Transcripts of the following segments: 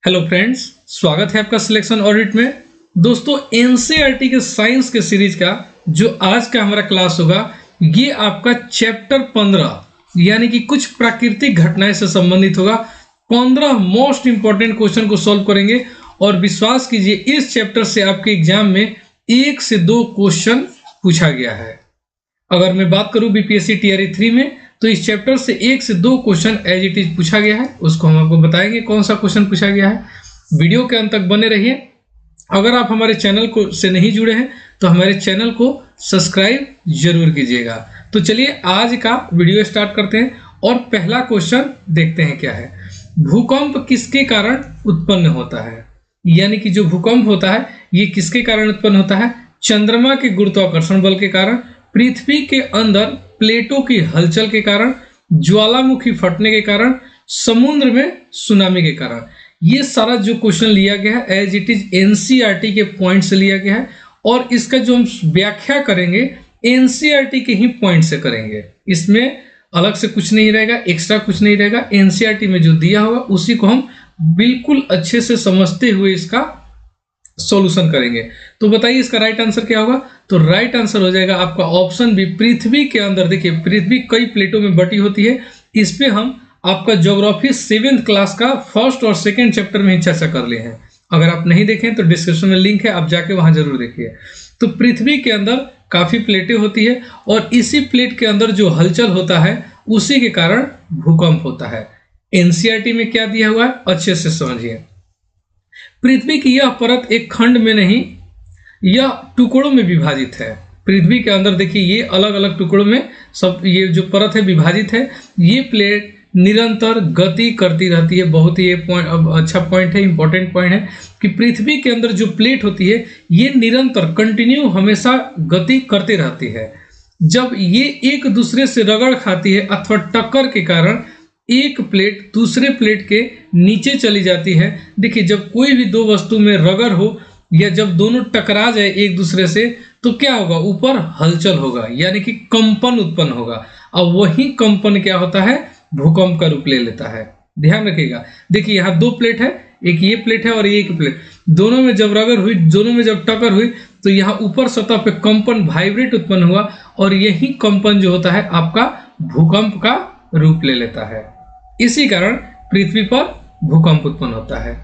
Hello friends, स्वागत है आपका सिलेक्शन ऑडिट में। दोस्तों, एनसीईआरटी के साइंस के सीरीज का जो आज का हमारा क्लास होगा, ये आपका चैप्टर 15 यानी कि कुछ प्राकृतिक घटनाएं से संबंधित होगा। 15 मोस्ट इंपॉर्टेंट क्वेश्चन को सॉल्व करेंगे और विश्वास कीजिए इस चैप्टर से आपके एग्जाम में 1 से 2 क्वेश्चन पूछा गया है। अगर मैं बात करूं बीपीएससी टीआरई 3 में, तो इस चैप्टर से 1 से 2 क्वेश्चन एज इट इज पूछा गया है। उसको हम आपको बताएंगे कौन सा क्वेश्चन पूछा गया है। वीडियो के अंत तक बने रहिए। अगर आप हमारे चैनल को से नहीं जुड़े हैं तो हमारे चैनल को सब्सक्राइब जरूर कीजिएगा। तो चलिए आज का वीडियो स्टार्ट करते हैं और पहला क्वेश्चन देखते हैं क्या है। भूकंप किसके कारण उत्पन्न होता है? यानी कि जो भूकंप होता है ये किसके कारण उत्पन्न होता है? चंद्रमा के गुरुत्वाकर्षण बल के कारण, पृथ्वी के अंदर प्लेटों की हलचल के कारण, ज्वालामुखी फटने के कारण, समुद्र में सुनामी के कारण। ये सारा जो क्वेश्चन लिया गया है एज इट इज एनसीईआरटी के पॉइंट से लिया गया है और इसका जो हम व्याख्या करेंगे एनसीईआरटी के ही पॉइंट से करेंगे। इसमें अलग से कुछ नहीं रहेगा, एक्स्ट्रा कुछ नहीं रहेगा। एनसीईआरटी में जो दिया होगा उसी को हम बिल्कुल अच्छे से समझते हुए इसका सॉल्यूशन करेंगे। तो बताइए इसका राइट आंसर क्या होगा? तो राइट आंसर हो जाएगा आपका ऑप्शन बी, पृथ्वी के अंदर। देखिए, पृथ्वी कई प्लेटों में बटी होती है। इस पे हम आपका ज्योग्राफी 7th क्लास का फर्स्ट और सेकंड चैप्टर में ही चर्चा कर लिए हैं। अगर आप नहीं देखें तो डिस्क्रिप्शन में लिंक है, आप जाके वहां जरूर देखिए। तो पृथ्वी के अंदर काफी प्लेटें होती है और इसी प्लेट के अंदर जो हलचल होता है उसी के कारण भूकंप होता है। एनसीईआरटी में क्या दिया हुआ है अच्छे से समझिए। पृथ्वी की यह परत एक खंड में नहीं, यह टुकड़ों में विभाजित है। पृथ्वी के अंदर देखिए ये अलग अलग टुकड़ों में सब ये जो परत है विभाजित है। ये प्लेट निरंतर गति करती रहती है। बहुत ही अच्छा पॉइंट है, इंपॉर्टेंट पॉइंट है कि पृथ्वी के अंदर जो प्लेट होती है ये निरंतर कंटिन्यू हमेशा गति करती रहती है। जब ये एक दूसरे से रगड़ खाती है अथवा टक्कर के कारण एक प्लेट दूसरे प्लेट के नीचे चली जाती है। देखिए, जब कोई भी दो वस्तु में रगड़ हो या जब दोनों टकरा जाए एक दूसरे से तो क्या होगा? ऊपर हलचल होगा यानी कि कंपन उत्पन्न होगा। और वही कंपन क्या होता है? भूकंप का रूप ले लेता है। ध्यान रखिएगा। देखिए, यहाँ 2 प्लेट है, एक ये प्लेट है और एक प्लेट। दोनों में जब रगड़ हुई, दोनों में जब टक्कर हुई तो यहाँ ऊपर सतह पे कंपन वाइब्रेट उत्पन्न हुआ और यही कंपन जो होता है आपका भूकंप का रूप ले लेता है। इसी कारण पृथ्वी पर भूकंप उत्पन्न होता है।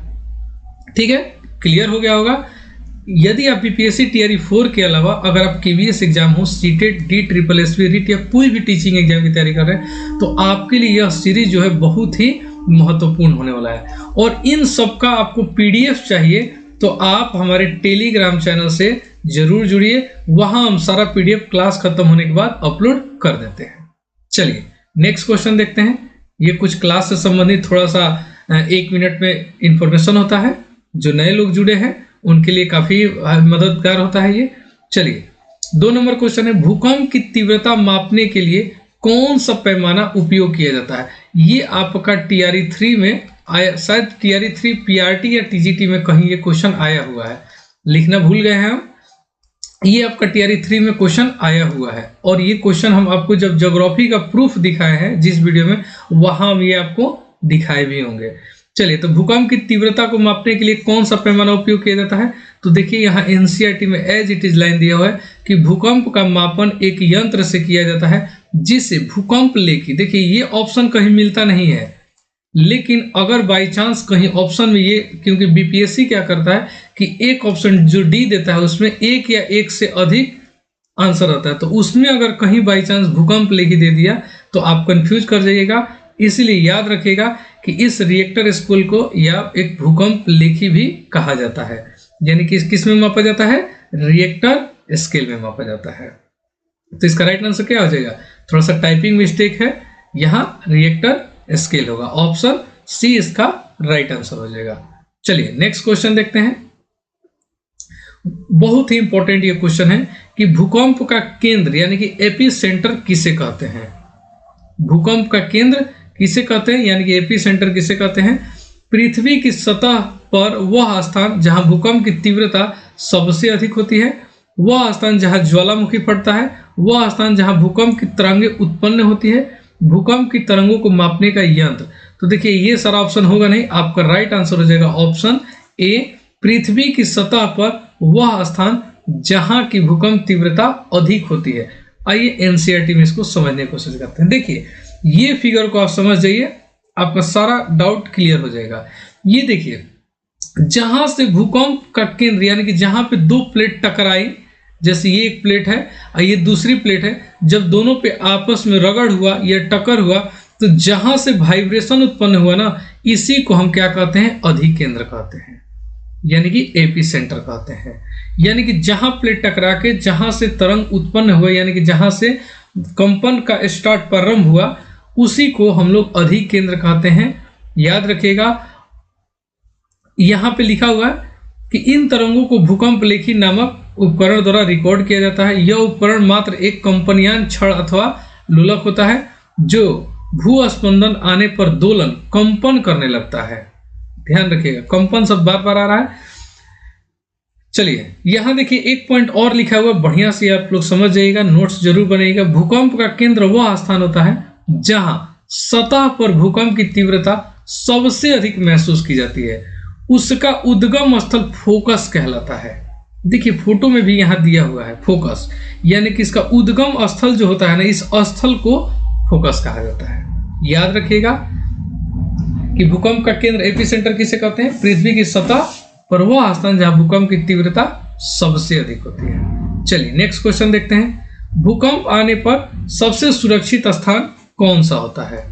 ठीक है, क्लियर हो गया होगा। यदि आप बीपीएससी टीआरई 4 के अलावा अगर आप केवीएस एग्जाम हो, सीटेट, डीट, SSSB, रीट या कोई भी टीचिंग एग्जाम की तैयारी कर रहे हैं तो आपके लिए यह सीरीज जो है बहुत ही महत्वपूर्ण होने वाला है। और इन सब का आपको पीडीएफ चाहिए तो आप हमारे टेलीग्राम चैनल से जरूर जुड़िए। वहां हम सारा पीडीएफ क्लास खत्म होने के बाद अपलोड कर देते हैं। चलिए नेक्स्ट क्वेश्चन देखते हैं। ये कुछ क्लास से संबंधित थोड़ा सा 1 मिनट में इंफॉर्मेशन होता है। जो नए लोग जुड़े हैं उनके लिए काफी मददगार होता है ये। चलिए 2 नंबर क्वेश्चन है, भूकंप की तीव्रता मापने के लिए कौन सा पैमाना उपयोग किया जाता है? ये आपका टीआरई 3 में आया, शायद टीआरई 3 पीआरटी या टीजीटी में कहीं ये क्वेश्चन आया हुआ है, लिखना भूल गए हैं हम। ये आपका टीआरई 3 में क्वेश्चन आया हुआ है और ये क्वेश्चन हम आपको जब ज्योग्राफी का प्रूफ दिखाए हैं जिस वीडियो में, वहां हम ये आपको दिखाए भी होंगे। चलिए, तो भूकंप की तीव्रता को मापने के लिए कौन सा पैमाना उपयोग किया जाता है? तो देखिए यहाँ एनसीईआरटी में एज इट इज लाइन दिया हुआ है कि भूकंप का मापन एक यंत्र से किया जाता है जिसे भूकंप लेखी। देखिए ये ऑप्शन कहीं मिलता नहीं है, लेकिन अगर बाई चांस कहीं ऑप्शन में ये, क्योंकि बीपीएससी क्या करता है कि एक ऑप्शन जो डी देता है उसमें एक या एक से अधिक आंसर आता है, तो उसमें अगर कहीं बाई चांस भूकंप लेखी दे दिया तो आप कंफ्यूज कर जाइएगा। इसलिए याद रखिएगा कि इस रिएक्टर स्केल को या एक भूकंप लेखी भी कहा जाता है। यानी कि किस में मापा जाता है? रिएक्टर स्केल में मापा जाता है। तो इसका राइट आंसर क्या हो जाएगा? थोड़ा सा टाइपिंग मिस्टेक है, यहाँ रिएक्टर स्केल होगा। ऑप्शन सी इसका राइट आंसर हो जाएगा। चलिए नेक्स्ट क्वेश्चन देखते हैं। बहुत ही इंपॉर्टेंट ये क्वेश्चन है कि भूकंप का केंद्र यानी कि एपी सेंटर किसे कहते हैं? भूकंप का केंद्र किसे कहते हैं यानी कि एपी सेंटर किसे कहते हैं? पृथ्वी की सतह पर वह स्थान जहां भूकंप की तीव्रता सबसे अधिक होती है, वह स्थान जहां ज्वालामुखी फटता है, वह स्थान जहां भूकंप की तरंगें उत्पन्न होती है, भूकंप की तरंगों को मापने का यंत्र। तो देखिए ये सारा ऑप्शन होगा नहीं, आपका राइट आंसर हो जाएगा ऑप्शन ए, पृथ्वी की सतह पर वह स्थान जहां की भूकंप तीव्रता अधिक होती है। आइए एनसीईआरटी में इसको समझने की कोशिश करते हैं। देखिए ये फिगर को आप समझ जाइए, आपका सारा डाउट क्लियर हो जाएगा। ये देखिए जहां से भूकंप का केंद्र यानी कि जहां पे दो प्लेट टकराई, जैसे ये एक प्लेट है और ये दूसरी प्लेट है, जब दोनों पे आपस में रगड़ हुआ या टक्कर हुआ तो जहां से वाइब्रेशन उत्पन्न हुआ ना, इसी को हम क्या कहते हैं, अधिकेंद्र कहते हैं, यानी कि एपी सेंटर कहते हैं। यानी कि जहां प्लेट टकरा के जहां से तरंग उत्पन्न हुआ, यानी कि जहां से कंपन का स्टार्ट प्रारंभ हुआ, उसी को हम लोग अधिकेंद्र कहते हैं। याद रखिएगा यहां पे लिखा हुआ है कि इन तरंगों को भूकंप लेखी नामक उपकरण द्वारा रिकॉर्ड किया जाता है। यह उपकरण मात्र एक कंपनयान क्षण अथवा लोलक होता है जो भूस्पंदन आने पर दोलन कंपन करने लगता है। ध्यान रखिएगा कंपन शब्द बार बार आ रहा है। चलिए यहां देखिए एक पॉइंट और लिखा हुआ, बढ़िया से आप लोग समझ जाइएगा, नोट्स जरूर बनाइएगा। भूकंप का केंद्र वह स्थान होता है जहां सतह पर भूकंप की तीव्रता सबसे अधिक महसूस की जाती है, उसका उद्गम स्थल फोकस कहलाता है। देखिए फोटो में भी यहां दिया हुआ है फोकस, यानी कि इसका उद्गम स्थल जो होता है ना, इस स्थल को फोकस कहा जाता है। याद रखिएगा कि भूकंप का केंद्र एपिसेंटर किसे कहते हैं, पृथ्वी की सतह पर वह स्थान जहां भूकंप की तीव्रता सबसे अधिक होती है। चलिए नेक्स्ट क्वेश्चन देखते हैं। भूकंप आने पर सबसे सुरक्षित स्थान कौन सा होता है,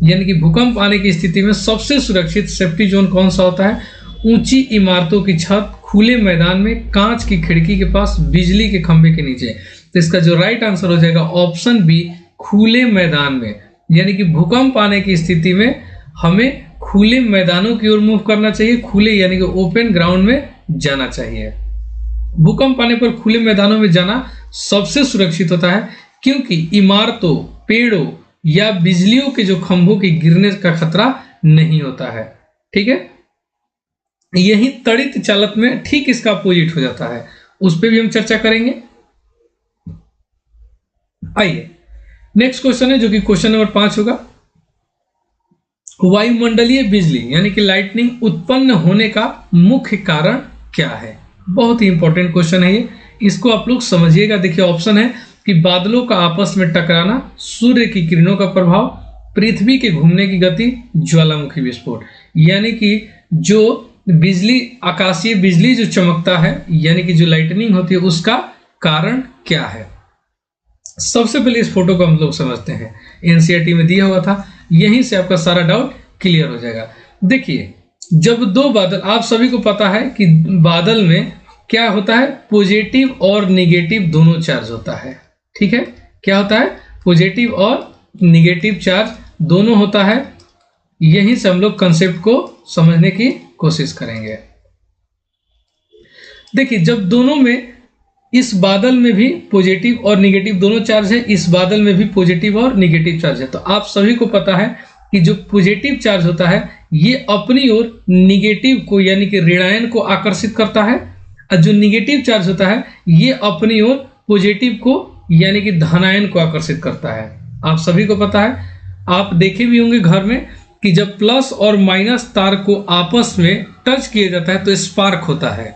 यानी कि भूकंप आने की स्थिति में सबसे सुरक्षित सेफ्टी जोन कौन सा होता है। ऊंची इमारतों की छत, खुले मैदान में, कांच की खिड़की के पास, बिजली के खंभे के नीचे। तो इसका जो राइट आंसर हो जाएगा ऑप्शन बी, खुले मैदान में। यानी कि भूकंप आने की स्थिति में हमें खुले मैदानों की ओर मूव करना चाहिए, खुले यानी कि ओपन ग्राउंड में जाना चाहिए। भूकंप आने पर खुले मैदानों में जाना सबसे सुरक्षित होता है, क्योंकि इमारतों, पेड़ों या बिजलियों के जो खंभों के गिरने का खतरा नहीं होता है। ठीक है, यही तड़ित चालक में ठीक इसका अपोजिट हो जाता है, उस पर भी हम चर्चा करेंगे। आइए नेक्स्ट क्वेश्चन है जो कि क्वेश्चन नंबर 5 होगा। वायुमंडलीय बिजली यानी कि लाइटनिंग उत्पन्न होने का मुख्य कारण क्या है। बहुत ही इंपॉर्टेंट क्वेश्चन है ये, इसको आप लोग समझिएगा। देखिए ऑप्शन है कि बादलों का आपस में टकराना, सूर्य की किरणों का प्रभाव, पृथ्वी के घूमने की गति, ज्वालामुखी विस्फोट। यानी कि जो बिजली, आकाशीय बिजली जो चमकता है यानी कि जो लाइटनिंग होती है, उसका कारण क्या है। सबसे पहले इस फोटो को हम लोग समझते हैं, एनसीईआरटी में दिया हुआ था, यहीं से आपका सारा डाउट क्लियर हो जाएगा। देखिए जब दो बादल, आप सभी को पता है कि बादल में क्या होता है, पॉजिटिव और निगेटिव दोनों चार्ज होता है। ठीक है, क्या होता है, पॉजिटिव और निगेटिव चार्ज दोनों होता है। यहीं से हम लोग कंसेप्ट को समझने की कोशिश करेंगे। देखिए जब दोनों में, इस बादल में भी पॉजिटिव और निगेटिव दोनों चार्ज है, इस बादल में भी पॉजिटिव और निगेटिव चार्ज है, तो आप सभी को पता है कि जो पॉजिटिव चार्ज होता है ये अपनी ओर निगेटिव को यानी कि ऋणायन को आकर्षित करता है, और जो निगेटिव चार्ज होता है ये अपनी ओर पॉजिटिव को यानी कि धनायन को आकर्षित करता है। आप सभी को पता है, आप देखे भी होंगे घर में कि जब प्लस और माइनस तार को आपस में टच किया जाता है तो स्पार्क होता है।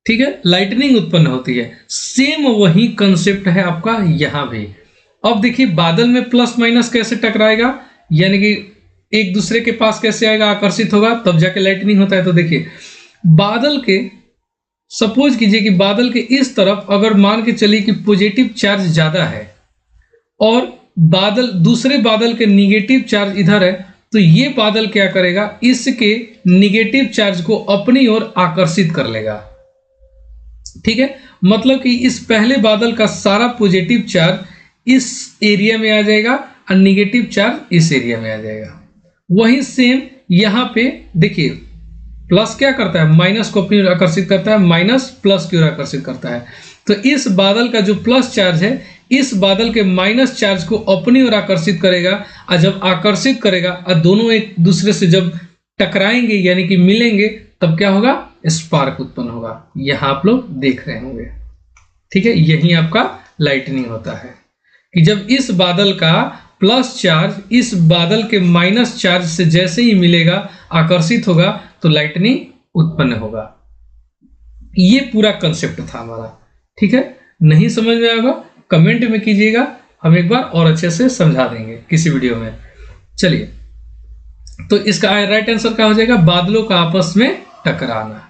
ठीक है, लाइटनिंग उत्पन्न होती है। सेम वही कंसेप्ट है आपका यहां भी। अब देखिए बादल में प्लस माइनस कैसे टकराएगा, यानी कि एक दूसरे के पास कैसे आएगा, आकर्षित होगा, तब जाके लाइटनिंग होता है। तो देखिए बादल के, सपोज कीजिए कि बादल के इस तरफ अगर मान के चलिए कि पॉजिटिव चार्ज ज्यादा है और बादल, दूसरे बादल के निगेटिव चार्ज इधर है, तो ये बादल क्या करेगा, इसके निगेटिव चार्ज को अपनी ओर आकर्षित कर लेगा। ठीक है, मतलब कि इस पहले बादल का सारा पॉजिटिव चार्ज इस एरिया में आ जाएगा और निगेटिव चार्ज इस एरिया में आ जाएगा। वही सेम यहां पे देखिए, प्लस क्या करता है, माइनस को अपनी ओर आकर्षित करता है, माइनस प्लस की ओर आकर्षित करता है। तो इस बादल का जो प्लस चार्ज है इस बादल के माइनस चार्ज को अपनी ओर आकर्षित करेगा, और जब आकर्षित करेगा और दोनों एक दूसरे से जब टकराएंगे यानी कि मिलेंगे, तब क्या होगा, स्पार्क उत्पन्न होगा। यहां आप लोग देख रहे होंगे। ठीक है, यही आपका लाइटनिंग होता है कि जब इस बादल का प्लस चार्ज इस बादल के माइनस चार्ज से जैसे ही मिलेगा, आकर्षित होगा, तो लाइटनिंग उत्पन्न होगा। ये पूरा कंसेप्ट था हमारा। ठीक है, नहीं समझ में आएगा कमेंट में कीजिएगा, हम एक बार और अच्छे से समझा देंगे किसी वीडियो में। चलिए, तो इसका राइट आंसर क्या हो जाएगा? बादलों का आपस में टकराना।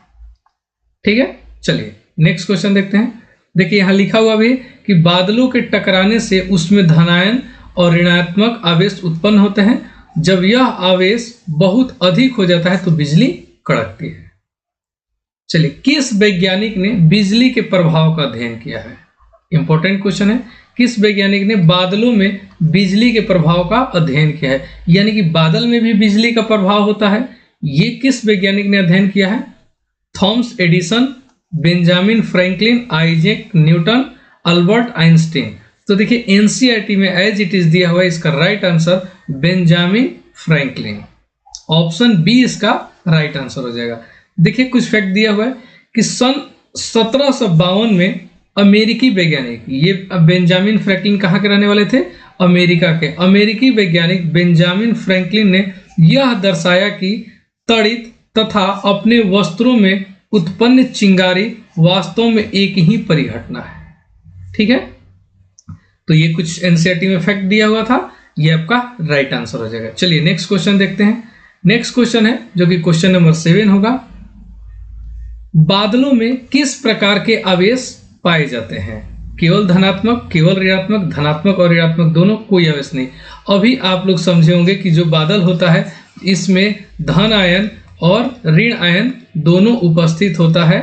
ठीक है, चलिए नेक्स्ट क्वेश्चन देखते हैं। देखिए यहां लिखा हुआ भी कि बादलों के टकराने से उसमें धनायन और ऋणात्मक आवेश उत्पन्न होते हैं। जब यह आवेश बहुत अधिक हो जाता है तो बिजली कड़कती है। चलिए, किस वैज्ञानिक ने बिजली के प्रभाव का अध्ययन किया है? इंपॉर्टेंट क्वेश्चन है। किस वैज्ञानिक ने बादलों में बिजली के प्रभाव का अध्ययन किया है? यानी कि बादल में भी बिजली का प्रभाव होता है। ये किस वैज्ञानिक ने अध्ययन किया है? Thomas Edison, Benjamin Franklin, Isaac Newton, Albert Einstein. तो देखिए एनसीईआरटी में एज इट इज दिया हुआ है, इसका right answer Benjamin Franklin. Option B इसका राइट आंसर हो जाएगा। देखिए कुछ फैक्ट दिया हुआ है कि सन 1752 में अमेरिकी वैज्ञानिक, ये बेंजामिन फ्रैंकलिन कहाँ के रहने वाले थे? अमेरिका के। अमेरिकी वैज्ञानिक बेंजामिन फ्रैंकलिन ने यह दर्शाया कि तड़ित तथा अपने वस्त्रों में उत्पन्न चिंगारी वास्तव में एक ही परिघटना है। ठीक है, तो ये कुछ एनसीईआरटी में फैक्ट दिया हुआ था, ये आपका राइट आंसर हो जाएगा। चलिए नेक्स्ट क्वेश्चन देखते हैं। नेक्स्ट क्वेश्चन है जो कि क्वेश्चन नंबर 7 होगा। बादलों में किस प्रकार के आवेश पाए जाते हैं? केवल धनात्मक, केवल ऋणात्मक, धनात्मक और ऋणात्मक दोनों, कोई आवेश नहीं। अभी आप लोग समझे होंगे कि जो बादल होता है इसमें धन आयन और ऋण आयन दोनों उपस्थित होता है,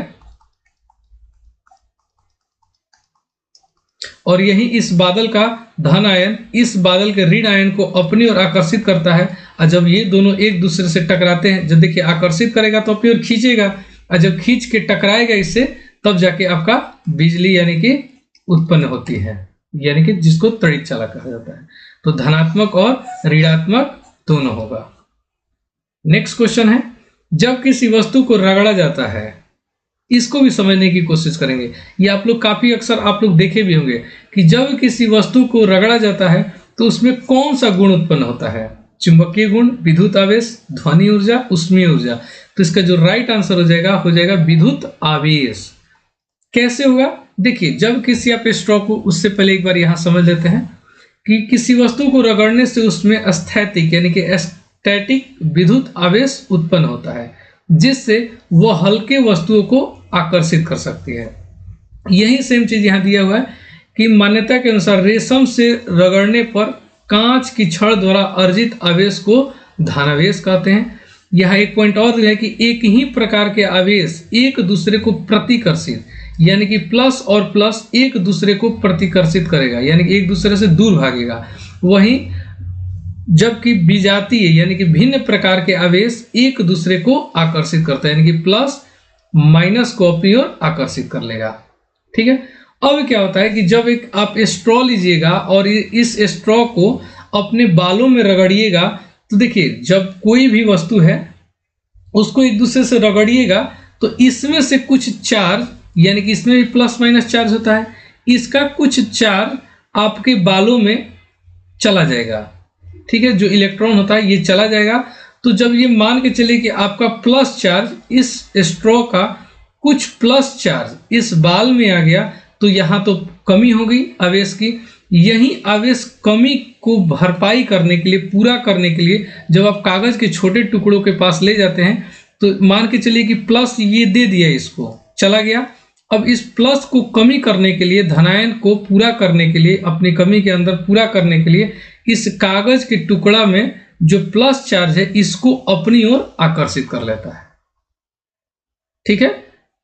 और यही इस बादल का धन आयन इस बादल के ऋण आयन को अपनी ओर आकर्षित करता है। और जब ये दोनों एक दूसरे से टकराते हैं, जब देखिए आकर्षित करेगा तो अपनी ओर खींचेगा, और जब खींच के टकराएगा इससे, तब जाके आपका बिजली यानी कि उत्पन्न होती है, यानी कि जिसको तड़ित चालक कहा जाता है। तो धनात्मक और ऋणात्मक दोनों होगा। नेक्स्ट क्वेश्चन है, जब किसी वस्तु को रगड़ा जाता है, इसको भी समझने की कोशिश करेंगे। ये आप लोग काफी अक्सर आप लोग देखे भी होंगे कि जब किसी वस्तु को रगड़ा जाता है तो उसमें कौन सा गुण उत्पन्न होता है? चुंबकीय गुण, विद्युत आवेश, ध्वनि ऊर्जा, ऊष्मीय ऊर्जा। तो इसका जो राइट आंसर हो जाएगा विद्युत आवेश। कैसे होगा? देखिए, जब किसी आप स्ट्रो को, उससे पहले एक बार यहां समझ लेते हैं कि किसी वस्तु को रगड़ने से उसमें स्थैतिक यानी कि स्टैटिक विद्युत आवेश उत्पन्न होता है, जिससे वह हल्के वस्तुओं को आकर्षित कर सकती है। यही सेम चीज यहां दिया हुआ है कि मान्यता के अनुसार रेशम से रगड़ने पर कांच की छड़ द्वारा अर्जित आवेश को धनावेश कहते हैं। यहाँ एक पॉइंट और है कि एक ही प्रकार के आवेश एक दूसरे को प्रतिकर्षित, यानी कि प्लस और प्लस एक दूसरे को प्रतिकर्षित करेगा, यानी कि एक दूसरे से दूर भागेगा। वहीं जबकि विजातीय यानी कि भिन्न प्रकार के आवेश एक दूसरे को आकर्षित करता है, यानी कि प्लस माइनस को अपनी ओर आकर्षित कर लेगा। ठीक है, अब क्या होता है कि जब एक आप स्ट्रॉ लीजिएगा और इस स्ट्रॉ को अपने बालों में रगड़िएगा, तो देखिए जब कोई भी वस्तु है उसको एक दूसरे से रगड़िएगा तो इसमें से कुछ चार्ज, यानी कि इसमें भी प्लस माइनस चार्ज होता है, इसका कुछ चार्ज आपके बालों में चला जाएगा। ठीक है, जो इलेक्ट्रॉन होता है ये चला जाएगा। तो जब ये मान के चलिए कि आपका प्लस चार्ज, इस स्ट्रॉ का कुछ प्लस चार्ज इस बाल में आ गया, तो यहाँ तो कमी हो गई आवेश की। यही आवेश कमी को भरपाई करने के लिए, पूरा करने के लिए जब आप कागज के छोटे टुकड़ों के पास ले जाते हैं, तो मान के चलिए कि प्लस ये दे दिया, इसको चला गया। अब इस प्लस को कमी करने के लिए, धनायन को पूरा करने के लिए, अपनी कमी के अंदर पूरा करने के लिए, इस कागज के टुकड़ा में जो प्लस चार्ज है इसको अपनी ओर आकर्षित कर लेता है। ठीक है,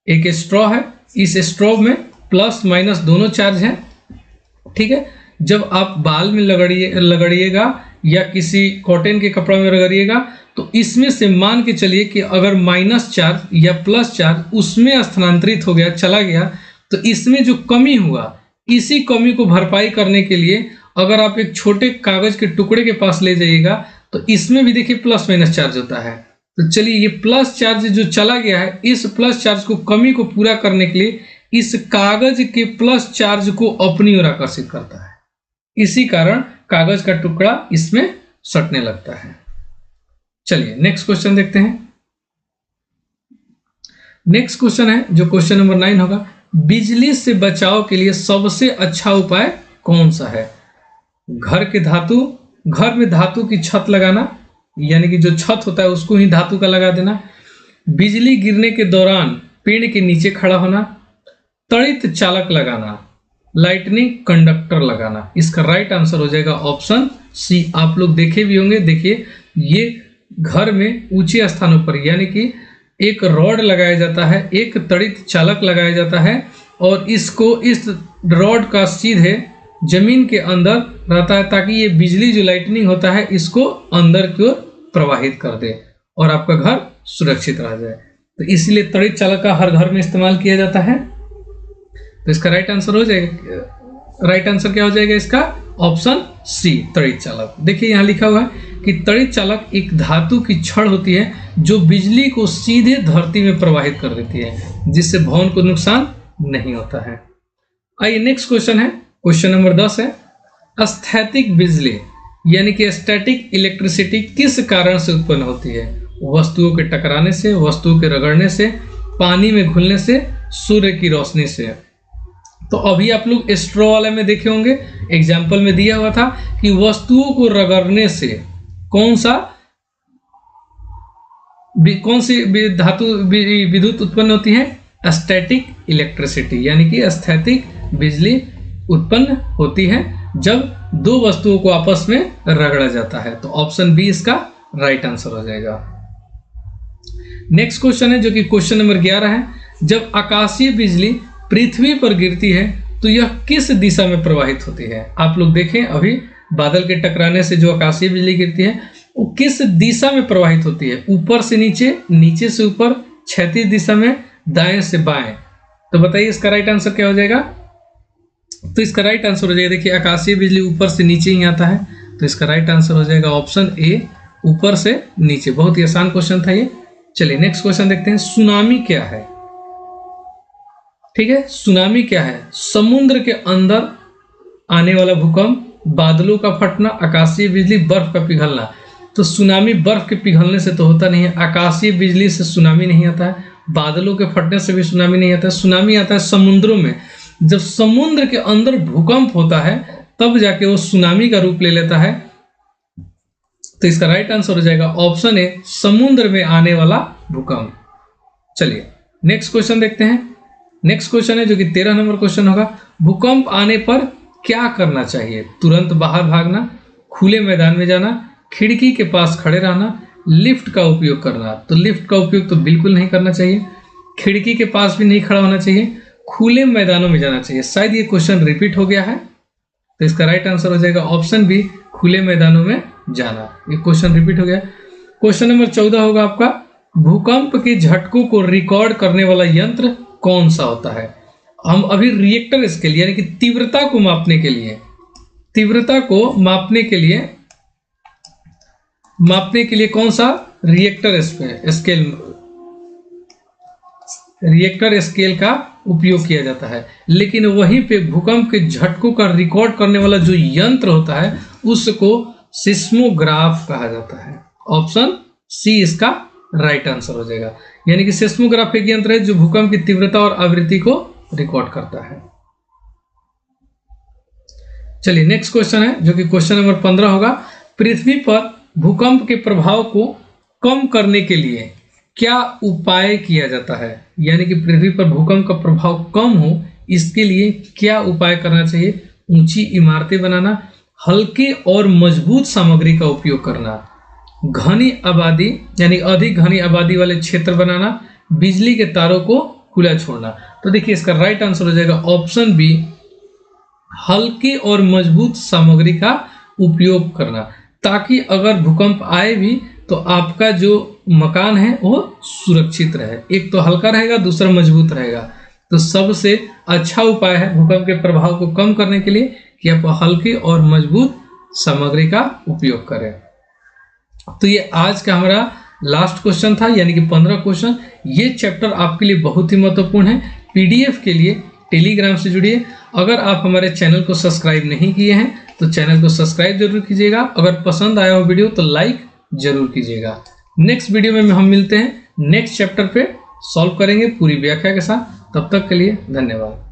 एक स्ट्रॉ है, इस स्ट्रॉ में प्लस माइनस दोनों चार्ज हैं। ठीक है, जब आप बाल में लगड़िएगा या किसी कॉटन के कपड़ा में रगड़िएगा, तो इसमें से मान के चलिए कि अगर माइनस चार्ज या प्लस चार्ज उसमें स्थानांतरित हो गया, चला गया, तो इसमें जो कमी हुआ, इसी कमी को भरपाई करने के लिए अगर आप एक छोटे कागज के टुकड़े के पास ले जाइएगा, तो इसमें भी देखिए प्लस माइनस चार्ज होता है। तो चलिए ये प्लस चार्ज जो चला गया है, इस प्लस चार्ज को, कमी को पूरा करने के लिए इस कागज के प्लस चार्ज को अपनी ओर आकर्षित करता है। इसी कारण कागज का टुकड़ा इसमें सटने लगता है। चलिए नेक्स्ट क्वेश्चन देखते हैं। नेक्स्ट क्वेश्चन है जो क्वेश्चन नंबर 9 होगा, बिजली से बचाव के लिए सबसे अच्छा उपाय कौन सा है? घर में धातु की छत लगाना, यानी कि जो छत होता है उसको ही धातु का लगा देना, बिजली गिरने के दौरान पेड़ के नीचे खड़ा होना, तड़ित चालक लगाना, लाइटनिंग कंडक्टर लगाना। इसका राइट आंसर हो जाएगा ऑप्शन सी। आप लोग देखे भी होंगे, देखिए ये घर में ऊंचे स्थानों पर यानी कि एक रॉड लगाया जाता है, एक तड़ित चालक लगाया जाता है और इसको इस रॉड का सीधे जमीन के अंदर रहता है ताकि ये बिजली जो लाइटनिंग होता है इसको अंदर की ओर प्रवाहित कर दे और आपका घर सुरक्षित रह जाए। तो इसलिए तड़ित चालक का हर घर में इस्तेमाल किया जाता है। तो इसका राइट आंसर हो जाएगा, राइट आंसर क्या हो जाएगा इसका? ऑप्शन सी, तड़ित चालक। देखिए यहाँ लिखा हुआ है कि तड़ित चालक एक धातु की छड़ होती है जो बिजली को सीधे धरती में प्रवाहित कर देती है, जिससे भवन को नुकसान नहीं होता है। आइए नेक्स्ट क्वेश्चन है, क्वेश्चन नंबर 10 है, स्थैतिक बिजली यानी कि स्टैटिक इलेक्ट्रिसिटी किस कारण से उत्पन्न होती है? वस्तुओं के टकराने से, वस्तुओं के रगड़ने से, पानी में घुलने से, सूर्य की रोशनी से। तो अभी आप लोग स्ट्रॉ वाले में देखे होंगे, एग्जाम्पल में दिया हुआ था कि वस्तुओं को रगड़ने से कौन सी धातु विद्युत उत्पन्न होती है? स्टैटिक इलेक्ट्रिसिटी, यानी कि स्थैतिक बिजली उत्पन्न होती है जब दो वस्तुओं को आपस में रगड़ा जाता है। तो ऑप्शन बी इसका राइट आंसर हो जाएगा। नेक्स्ट क्वेश्चन है जो कि क्वेश्चन नंबर 11 है, जब आकाशीय बिजली पृथ्वी पर गिरती है तो यह किस दिशा में प्रवाहित होती है? आप लोग देखें अभी बादल के टकराने से जो आकाशीय बिजली गिरती है वो किस दिशा में प्रवाहित होती है? ऊपर से नीचे, नीचे से ऊपर, क्षैतिज दिशा में, दाएं से बाएं। तो बताइए इसका राइट आंसर क्या हो जाएगा? तो इसका राइट आंसर हो जाएगा, देखिए आकाशीय बिजली ऊपर से नीचे ही आता है, तो इसका राइट आंसर हो जाएगा ऑप्शन ए, ऊपर से नीचे। बहुत ही आसान क्वेश्चन था ये। चलिए नेक्स्ट क्वेश्चन देखते हैं, सुनामी क्या है? ठीक है, सुनामी क्या है? समुद्र के अंदर आने वाला भूकंप, बादलों का फटना, आकाशीय बिजली, बर्फ का पिघलना। तो सुनामी बर्फ के पिघलने से तो होता नहीं है, आकाशीय बिजली से सुनामी नहीं आता है, बादलों के फटने से भी सुनामी नहीं आता है। सुनामी आता है समुद्रों में, जब समुद्र के अंदर भूकंप होता है तब जाके वो सुनामी का रूप ले लेता है। तो इसका राइट आंसर हो जाएगा ऑप्शन ए, समुद्र में आने वाला भूकंप। चलिए नेक्स्ट क्वेश्चन देखते हैं। नेक्स्ट क्वेश्चन है जो कि 13 नंबर क्वेश्चन होगा, भूकंप आने पर क्या करना चाहिए? तुरंत बाहर भागना, खुले मैदान में जाना, खिड़की के पास खड़े रहना, लिफ्ट का उपयोग करना। तो लिफ्ट का उपयोग तो बिल्कुल नहीं करना चाहिए, खिड़की के पास भी नहीं खड़ा होना चाहिए, खुले मैदानों में जाना चाहिए। शायद ये क्वेश्चन रिपीट हो गया है, तो इसका राइट आंसर हो जाएगा ऑप्शन बी, खुले मैदानों में जाना। ये क्वेश्चन रिपीट हो गया। क्वेश्चन नंबर 14 होगा आपका, भूकंप के झटकों को रिकॉर्ड करने वाला यंत्र कौन सा होता है? हम अभी रिएक्टर स्केल यानी कि तीव्रता को मापने के लिए, तीव्रता को मापने के लिए कौन सा रिएक्टर स्केल का उपयोग किया जाता है, लेकिन वहीं पे भूकंप के झटकों का रिकॉर्ड करने वाला जो यंत्र होता है उसको सिस्मोग्राफ कहा जाता है। ऑप्शन सी इसका राइट आंसर हो जाएगा। यानी कि सिस्मोग्राफ एक यंत्र है जो भूकंप की तीव्रता और आवृत्ति को रिकॉर्ड करता है। चलिए नेक्स्ट क्वेश्चन है जो कि क्वेश्चन नंबर 15 होगा, पृथ्वी पर भूकंप के प्रभाव को कम करने के लिए क्या उपाय किया जाता है? यानी कि पृथ्वी पर भूकंप का प्रभाव कम हो इसके लिए क्या उपाय करना चाहिए? ऊंची इमारतें बनाना, हल्के और मजबूत सामग्री का उपयोग करना, घनी आबादी यानी अधिक घनी आबादी वाले क्षेत्र बनाना, बिजली के तारों को खुला छोड़ना। तो देखिए इसका राइट आंसर हो जाएगा ऑप्शन बी, हल्की और मजबूत सामग्री का उपयोग करना, ताकि अगर भूकंप आए भी तो आपका जो मकान है वो सुरक्षित रहे। एक तो हल्का रहेगा, दूसरा मजबूत रहेगा। तो सबसे अच्छा उपाय है भूकंप के प्रभाव को कम करने के लिए कि आप हल्की और मजबूत सामग्री का उपयोग करें। तो ये आज का हमारा लास्ट क्वेश्चन था, यानी कि 15 क्वेश्चन। ये चैप्टर आपके लिए बहुत ही महत्वपूर्ण है। पीडीएफ के लिए टेलीग्राम से जुड़िए। अगर आप हमारे चैनल को सब्सक्राइब नहीं किए हैं तो चैनल को सब्सक्राइब जरूर कीजिएगा। अगर पसंद आया हो वीडियो तो लाइक जरूर कीजिएगा। नेक्स्ट वीडियो में हम मिलते हैं, नेक्स्ट चैप्टर पे सॉल्व करेंगे पूरी व्याख्या के साथ। तब तक के लिए धन्यवाद।